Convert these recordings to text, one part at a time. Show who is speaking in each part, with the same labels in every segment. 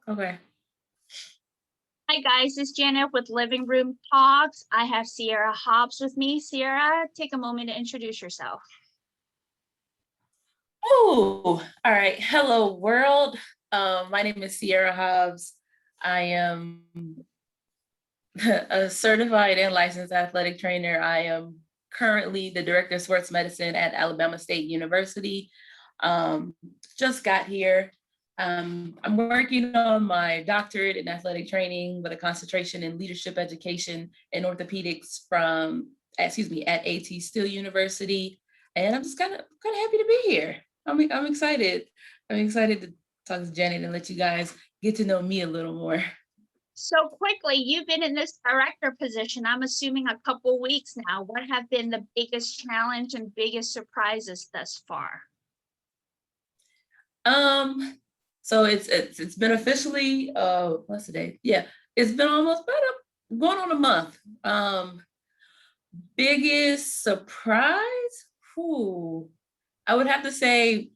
Speaker 1: Okay.
Speaker 2: Hi guys, it's Janet with Living Room Talks. I have Sierra Hobbs with me. Sierra, take a moment to introduce yourself.
Speaker 1: Oh, all right. Hello, world. My name is Sierra Hobbs. I am a certified and licensed athletic trainer. I am currently the director of sports medicine at Alabama State University. Um, just got here. I'm working on my doctorate in athletic training with a concentration in leadership education and orthopedics at AT Still University. And I'm just kind of happy to be here. I'm excited. I'm excited to talk to Janet and let you guys get to know me a little more.
Speaker 2: So quickly, you've been in this director position, I'm assuming a couple weeks now. What have been the biggest challenge and biggest surprises thus far?
Speaker 1: Um, so it's been officially what's the date? Yeah, it's been almost going on a month. Biggest surprise? Whew, I would have to say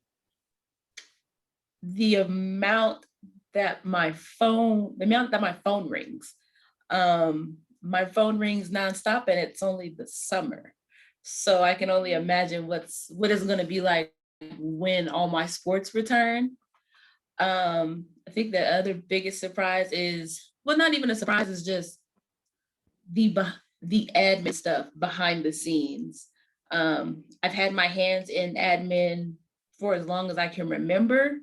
Speaker 1: the amount that my phone rings. My phone rings nonstop and it's only the summer. So I can only imagine what it's gonna be like when all my sports return. I think the other biggest surprise is, well, not even a surprise, is just the the admin stuff behind the scenes. I've had my hands in admin for as long as I can remember,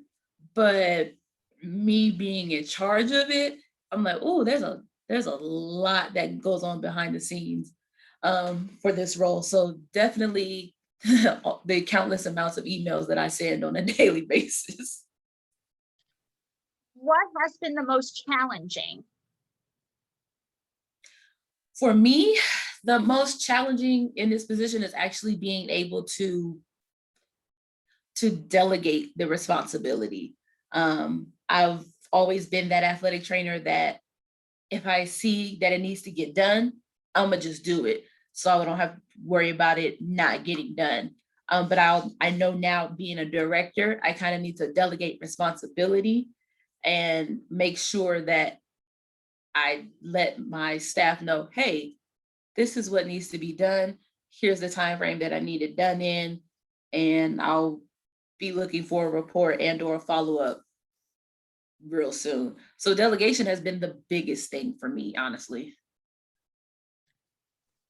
Speaker 1: but me being in charge of it, I'm like, oh, there's a lot that goes on behind the scenes for this role. So definitely the countless amounts of emails that I send on a daily basis.
Speaker 2: What has been the most challenging?
Speaker 1: For me, the most challenging in this position is actually being able to delegate the responsibility. I've always been that athletic trainer that if I see that it needs to get done, I'm gonna just do it. So I don't have to worry about it not getting done. But I know now, being a director, I kind of need to delegate responsibility and make sure that I let my staff know, hey, this is what needs to be done. Here's the time frame that I need it done in, and I'll be looking for a report and or a follow-up real soon. So delegation has been the biggest thing for me, honestly.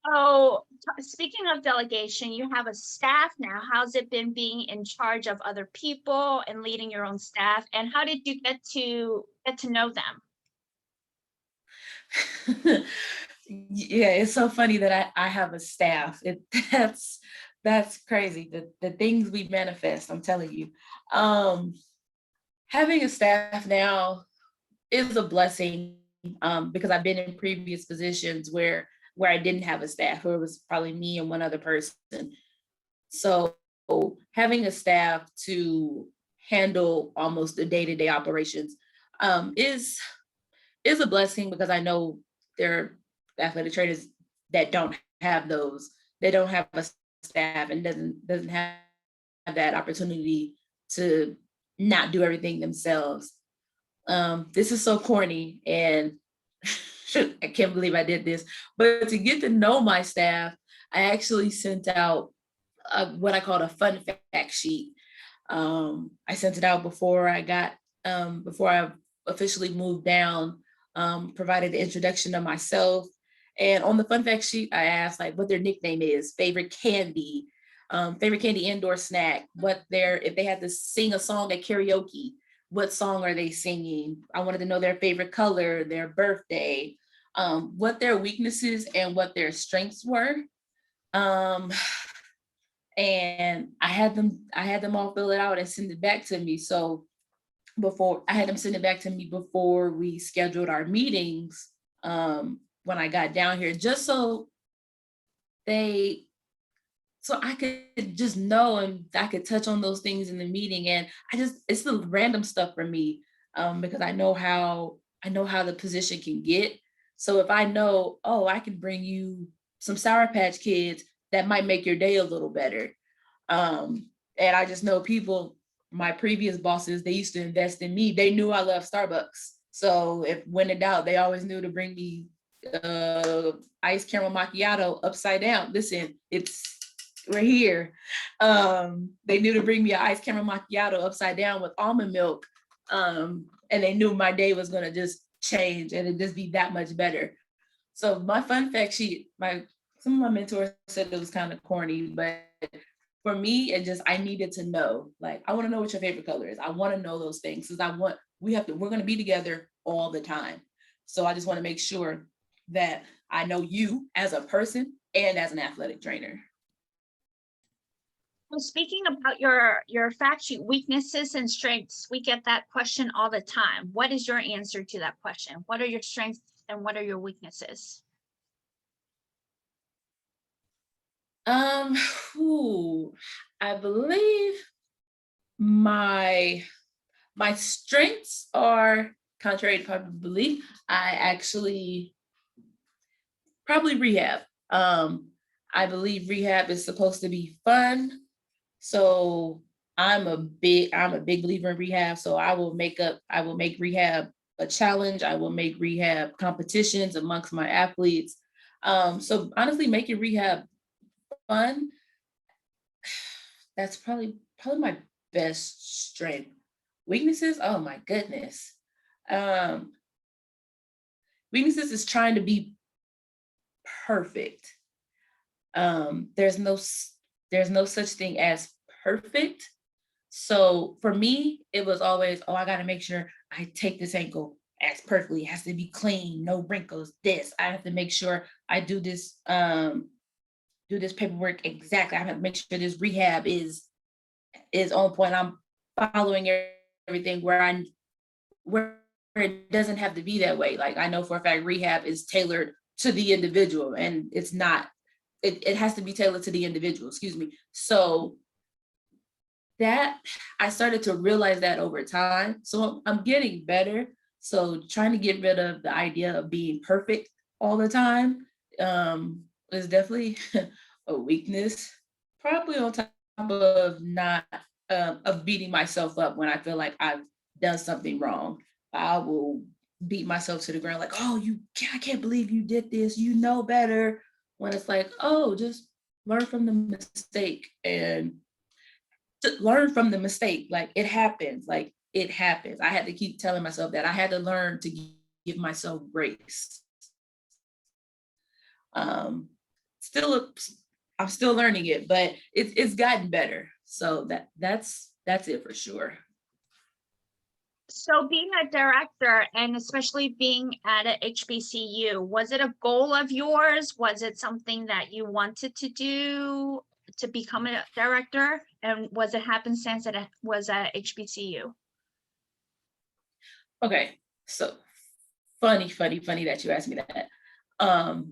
Speaker 2: Oh, speaking of delegation, you have a staff now. How's it been being in charge of other people and leading your own staff? And how did you get to know them?
Speaker 1: Yeah, it's so funny that I have a staff. That's crazy. The things we manifest, I'm telling you. Um, Having a staff now is a blessing, because I've been in previous positions where I didn't have a staff, where it was probably me and one other person. So having a staff to handle almost the day-to-day operations is a blessing, because I know there are athletic trainers that don't have those. They don't have a staff and doesn't have that opportunity to not do everything themselves. This is so corny, and I can't believe I did this. But to get to know my staff, I actually sent out what I called a fun fact sheet. I sent it out before I officially moved down. Provided the introduction of myself, and on the fun fact sheet, I asked like what their nickname is, favorite candy indoor snack, if they had to sing a song at karaoke, what song are they singing? I wanted to know their favorite color, their birthday, what their weaknesses and what their strengths were. Um, and I had them all fill it out and send it back to me. So before I had them send it back to me before we scheduled our meetings, when I got down here, just they so I could just know and I could touch on those things in the meeting. And it's the random stuff for me, because I know how the position can get. So if I know, oh, I can bring you some Sour Patch Kids, that might make your day a little better. And I just know people, my previous bosses, they used to invest in me. They knew I love Starbucks. So if when in doubt, they always knew to bring me iced caramel macchiato upside down. Listen, we're here. They knew to bring me an iced caramel macchiato upside down with almond milk. And they knew my day was gonna just change and it just be that much better. So my fun fact sheet, some of my mentors said it was kind of corny, but for me, I needed to know. Like, I want to know what your favorite color is. I want to know those things because we're going to be together all the time. So I just want to make sure that I know you as a person and as an athletic trainer.
Speaker 2: Well, speaking about your fact sheet, weaknesses and strengths, we get that question all the time. What is your answer to that question? What are your strengths and what are your weaknesses?
Speaker 1: I believe my strengths are, contrary to popular belief, I actually probably rehab. I believe rehab is supposed to be fun. So I'm a big believer in rehab. So I will make rehab a challenge. I will make rehab competitions amongst my athletes. So honestly, making rehab fun, that's probably my best strength. Weaknesses, oh my goodness. Weaknesses is trying to be perfect. There's no such thing as perfect. So for me, it was always, oh, I got to make sure I take this ankle as perfectly. It has to be clean, no wrinkles. I have to make sure I do this paperwork exactly. I have to make sure this rehab is on point. I'm following everything where it doesn't have to be that way. Like, I know for a fact rehab is tailored to the individual, and it's not. It has to be tailored to the individual. Excuse me. So that I started to realize that over time. So I'm getting better. So trying to get rid of the idea of being perfect all the time is definitely a weakness. Probably on top of not of beating myself up when I feel like I've done something wrong. I will beat myself to the ground like, oh, I can't believe you did this. You know better. When it's like, oh, just learn from the mistake and to learn from the mistake. Like, it happens. I had to keep telling myself that I had to learn to give myself grace. Still, I'm still learning it, but it's gotten better. So that's it for sure.
Speaker 2: So being a director and especially being at a HBCU, was it a goal of yours? Was it something that you wanted to do to become a director? And was it happenstance that it was at HBCU?
Speaker 1: Okay, so funny that you asked me that. I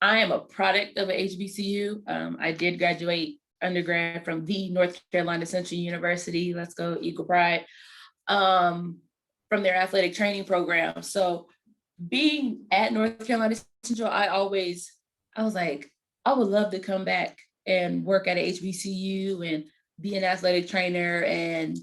Speaker 1: am a product of a HBCU. I did graduate undergrad from the North Carolina Central University. Let's go Eagle Pride. From their athletic training program. So being at North Carolina Central, I was like, I would love to come back and work at a HBCU and be an athletic trainer and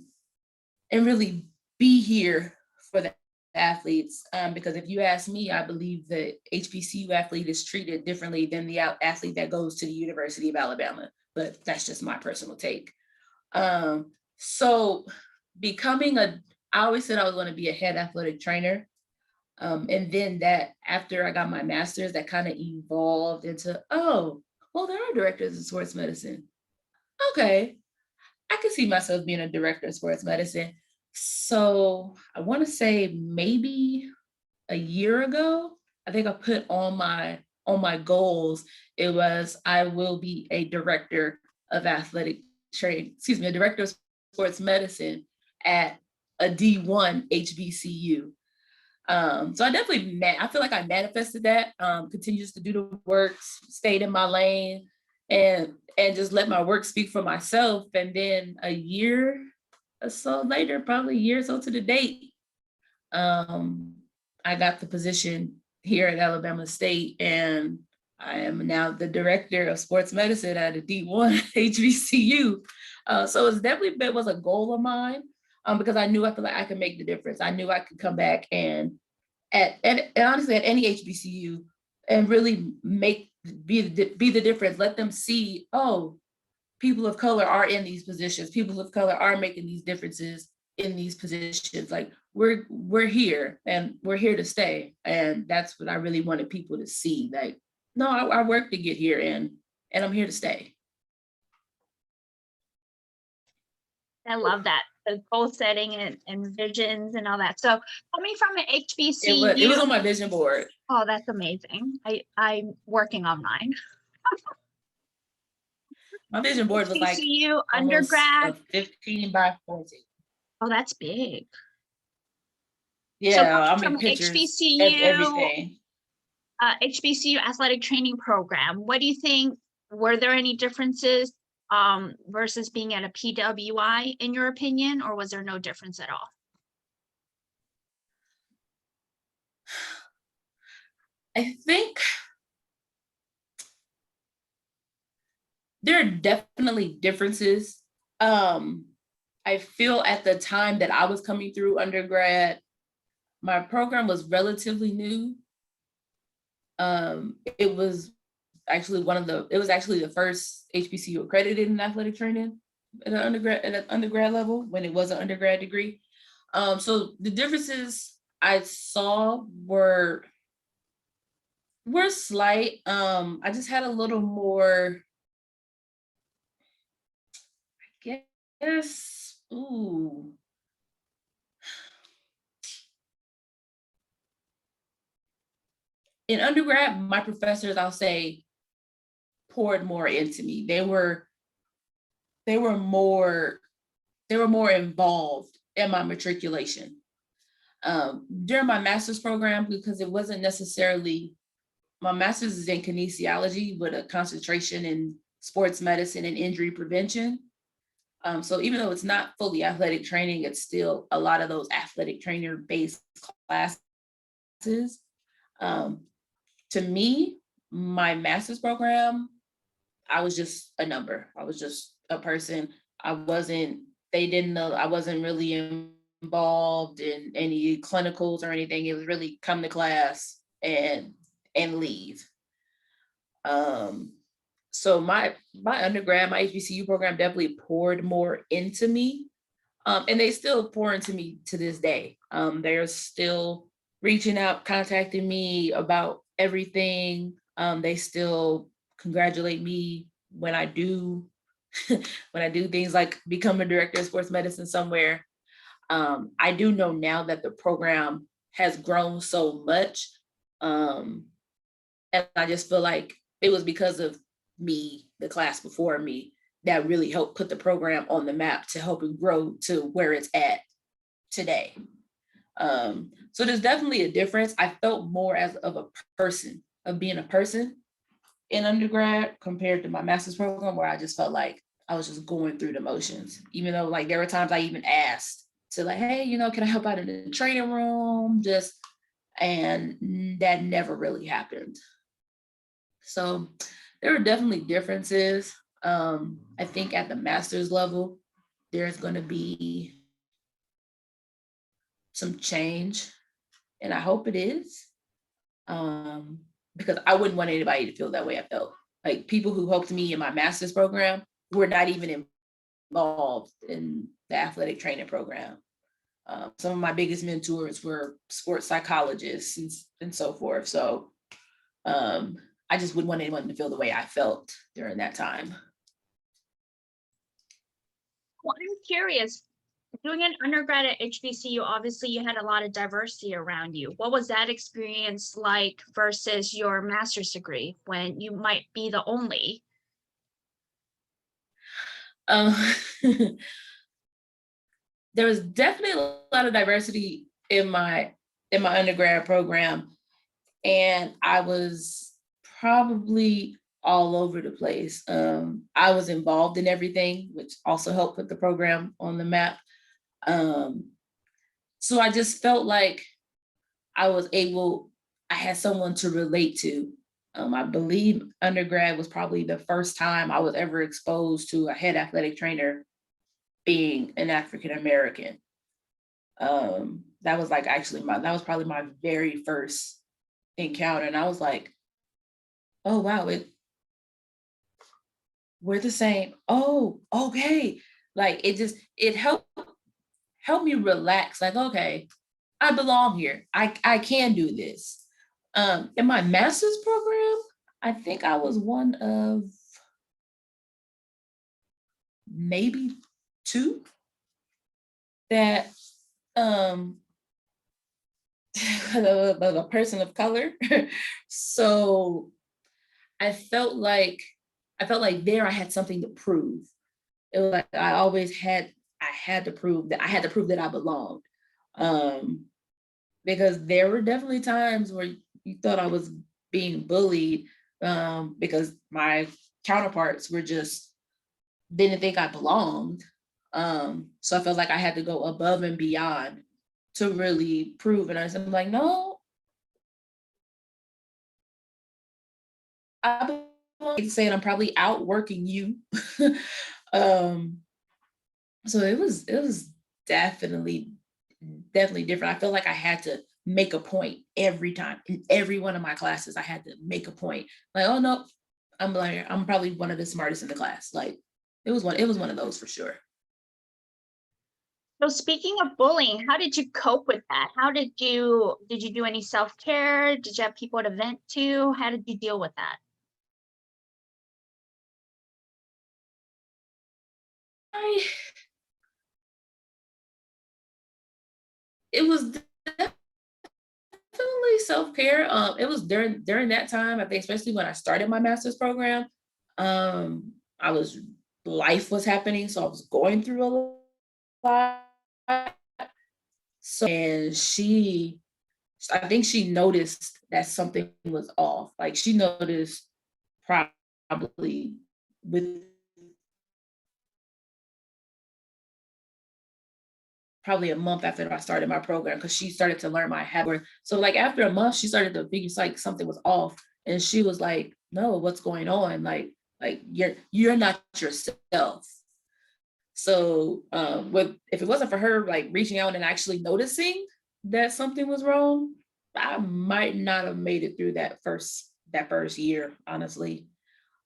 Speaker 1: really be here for the athletes. Because if you ask me, I believe the HBCU athlete is treated differently than the athlete that goes to the University of Alabama. But that's just my personal take. So I always said I was going to be a head athletic trainer. And then that after I got my master's, that kind of evolved into, oh, well, there are directors of sports medicine. Okay, I could see myself being a director of sports medicine. So I want to say maybe a year ago, I think I put on my goals, it was I will be a director of athletic training, a director of sports medicine at a D1 HBCU. So I feel like I manifested that, continues to do the work, stayed in my lane, and just let my work speak for myself. And then a year or so later, probably a year or so to the date, I got the position here at Alabama State, and I am now the director of sports medicine at a D1 HBCU. So it was a goal of mine. because I knew I feel like I could make the difference. I knew I could come back and and honestly at any HBCU and really be the difference. Let them see, oh, people of color are in these positions. People of color are making these differences in these positions. Like we're here and we're here to stay. And that's what I really wanted people to see. Like, no, I worked to get here and I'm here to stay.
Speaker 2: I love that. The goal setting and visions and all that. So coming from an
Speaker 1: It was
Speaker 2: HBCU,
Speaker 1: on my vision board.
Speaker 2: oh, that's amazing. I'm working on mine.
Speaker 1: My vision board was like
Speaker 2: HBCU
Speaker 1: almost
Speaker 2: undergrad.
Speaker 1: 15 by 14.
Speaker 2: Oh, that's big. So
Speaker 1: Yeah,
Speaker 2: coming
Speaker 1: I
Speaker 2: from
Speaker 1: mean pictures,
Speaker 2: HBCU,
Speaker 1: everything.
Speaker 2: HBCU athletic training program, what do you think? Were there any differences versus being at a PWI in your opinion, or was there no difference at all?
Speaker 1: I think there are definitely differences. I feel at the time that I was coming through undergrad, my program was relatively new. It was actually the first HBCU accredited in athletic training at an undergrad level when it was an undergrad degree. So the differences I saw were slight. I just had a little more, I guess, in undergrad, my professors, I'll say, poured more into me. They were more involved in my matriculation. During my master's program, because it wasn't necessarily, my master's is in kinesiology with a concentration in sports medicine and injury prevention. So even though it's not fully athletic training, it's still a lot of those athletic trainer based classes. To me, my master's program, I was just a number. I was just a person. They didn't know, I wasn't really involved in any clinicals or anything. It was really come to class and leave. So my undergrad, my HBCU program definitely poured more into me. And they still pour into me to this day. They're still reaching out, contacting me about everything. They still congratulate me when I do when I do things like become a director of sports medicine somewhere. I do know now that the program has grown so much. And I just feel like it was because of me, the class before me, that really helped put the program on the map to help it grow to where it's at today. So there's definitely a difference. I felt more as of a person, of being a person in undergrad compared to my master's program, where I just felt like I was just going through the motions, even though like there were times I even asked to like, hey, can I help out in the training room? And that never really happened. So there are definitely differences. I think at the master's level, there's going to be some change, and I hope it is, because I wouldn't want anybody to feel that way I felt. Like people who helped me in my master's program were not even involved in the athletic training program. Some of my biggest mentors were sports psychologists and so forth. So I just wouldn't want anyone to feel the way I felt during that time.
Speaker 2: Well, I'm curious, doing an undergrad at HBCU, obviously you had a lot of diversity around you. What was that experience like versus your master's degree when you might be the only?
Speaker 1: There was definitely a lot of diversity in my undergrad program, and I was probably all over the place. I was involved in everything, which also helped put the program on the map. So I just felt like I had someone to relate to. I believe undergrad was probably the first time I was ever exposed to a head athletic trainer being an African American. That was like actually that was probably my very first encounter. And I was like, oh wow, we're the same. Oh, okay. Like it helped me relax. Like, okay, I belong here. I can do this. In my master's program, I think I was one of maybe two that um a person of color. So I felt like there I had something to prove. It was like I had to prove that I belonged. Um, because there were definitely times where you thought I was being bullied, because my counterparts were just didn't think I belonged. So I felt like I had to go above and beyond to really prove it. I'm like, no, I belong. Saying I'm probably outworking you. um, so it was definitely definitely different. I felt like I had to make a point every time in every one of my classes. I had to make a point. Like, oh no, I'm probably one of the smartest in the class. Like it was one of those for sure.
Speaker 2: So speaking of bullying, how did you cope with that? Did you do any self-care? Did you have people to vent to? How did you deal with that?
Speaker 1: I it was definitely self-care. It was during that time, I think, especially when I started my master's program. I was Life was happening, so I was going through a lot. So and I think she noticed that something was off. Like she noticed probably with probably a month after I started my program because she started to learn my habit. So like after a month, she started to figure like something was off, and she was like, "No, what's going on? Like you're not yourself." So with if it wasn't for her like reaching out and actually noticing that something was wrong, I might not have made it through that first year, honestly.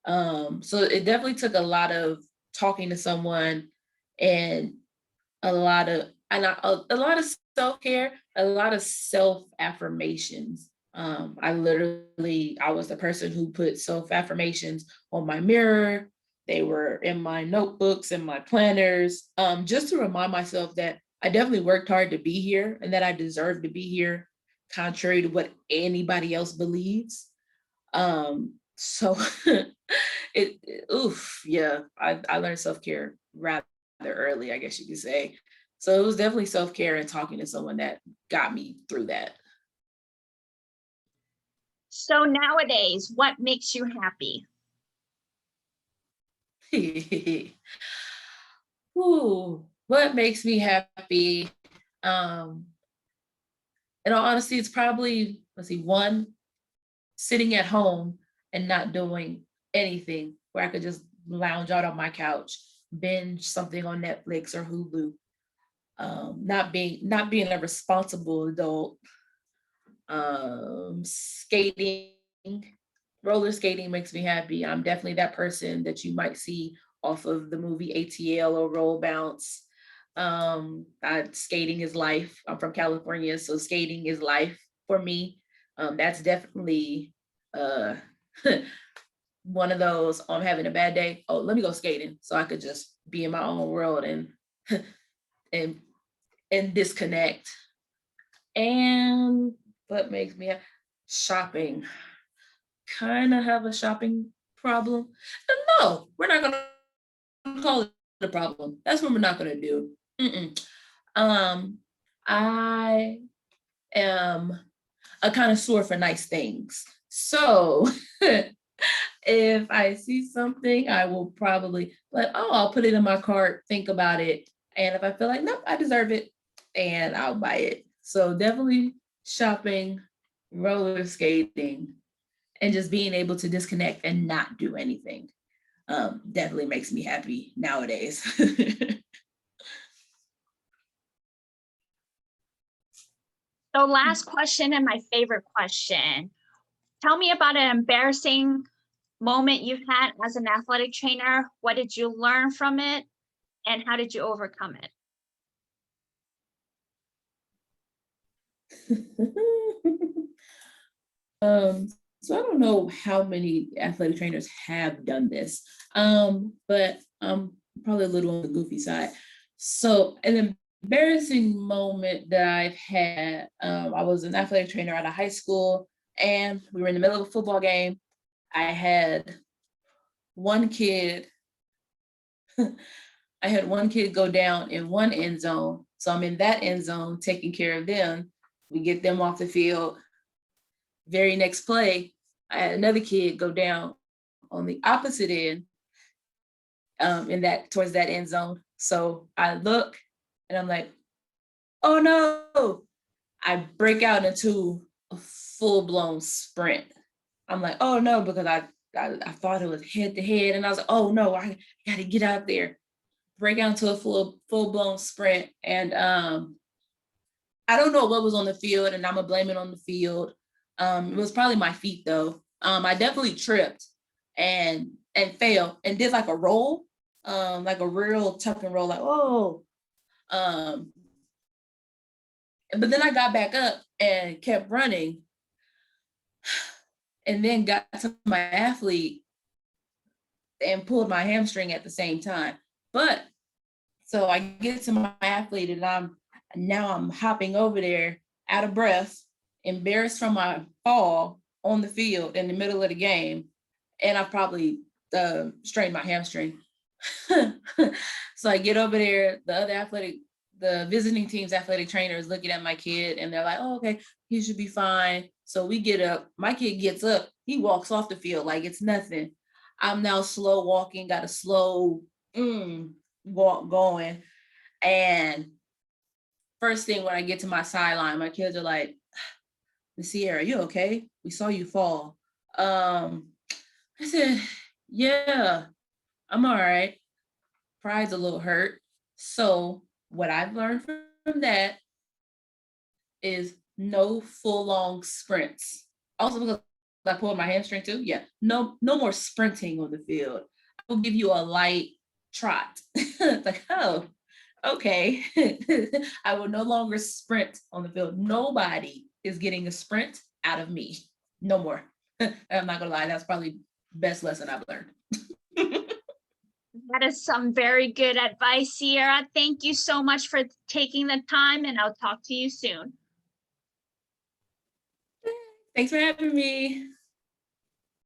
Speaker 1: So it definitely took a lot of talking to someone and a lot of self-care, a lot of self-affirmations. I was the person who put self-affirmations on my mirror. They were in my notebooks and my planners, just to remind myself that I definitely worked hard to be here and that I deserve to be here, contrary to what anybody else believes. So oof, yeah, I learned self-care rather early, I guess you could say. So it was definitely self-care and talking to someone that got me through that.
Speaker 2: So nowadays, what makes you happy?
Speaker 1: Ooh, what makes me happy? Um, in all honesty, it's probably, let's see, one, sitting at home and not doing anything where I could just lounge out on my couch, binge something on Netflix or Hulu. Not being a responsible adult. Skating, roller skating makes me happy. I'm definitely that person that you might see off of the movie ATL or Roll Bounce. Skating is life. I'm from California, so skating is life for me. That's definitely uh, one of those. I'm having a bad day. Oh, let me go skating, so I could just be in my own world and and and disconnect. And what makes me shopping? Kind of have a shopping problem. No, we're not gonna call it a problem. That's what we're not gonna do. Mm-mm. Um, I am a connoisseur for nice things. So if I see something, I will probably like, oh, I'll put it in my cart, think about it. And if I feel like, nope, I deserve it, and I'll buy it. So definitely shopping, roller skating, and just being able to disconnect and not do anything. Definitely makes me happy nowadays.
Speaker 2: So last question and my favorite question. Tell me about an embarrassing moment you've had as an athletic trainer. What did you learn from it? And how did you overcome it?
Speaker 1: Um, so I don't know how many athletic trainers have done this, but probably a little on the goofy side. So an embarrassing moment that I've had, I was an athletic trainer at a high school, and we were in the middle of a football game. I had one kid, I had one kid go down in one end zone. So I'm in that end zone taking care of them. We get them off the field. Very next play, I had another kid go down on the opposite end, in that towards that end zone. So I look and I'm like, oh no. I break out into a full-blown sprint. I'm like, oh no, because I thought it was head to head. And I was like, oh no, I gotta get out there. Break out into a full-blown sprint. And I don't know what was on the field, and I'm gonna blame it on the field. It was probably my feet though. I definitely tripped and fell and did like a roll, like a real tuck and roll, like oh. But then I got back up and kept running, and then got to my athlete and pulled my hamstring at the same time. But so I get to my athlete, and I'm hopping over there out of breath, embarrassed from my fall on the field in the middle of the game, and I probably strained my hamstring. So I get over there, the visiting team's athletic trainer is looking at my kid, and they're like, oh, okay, he should be fine. So we get up, my kid gets up, he walks off the field like it's nothing. I'm now slow walking, got a slow walk going. And first thing when I get to my sideline, my kids are like, Miss Sierra, you okay? We saw you fall. I said, yeah, I'm all right. Pride's a little hurt. So what I've learned from that is no full long sprints. Also because I pulled my hamstring too. Yeah, no more sprinting on the field. I will give you a light trot. Like, oh, okay. I will no longer sprint on the field. Nobody is getting a sprint out of me. No more. I'm not gonna lie, that's probably the best lesson I've learned.
Speaker 2: That is some very good advice, Sierra. Thank you so much for taking the time, and I'll talk to you soon.
Speaker 1: Thanks for having me.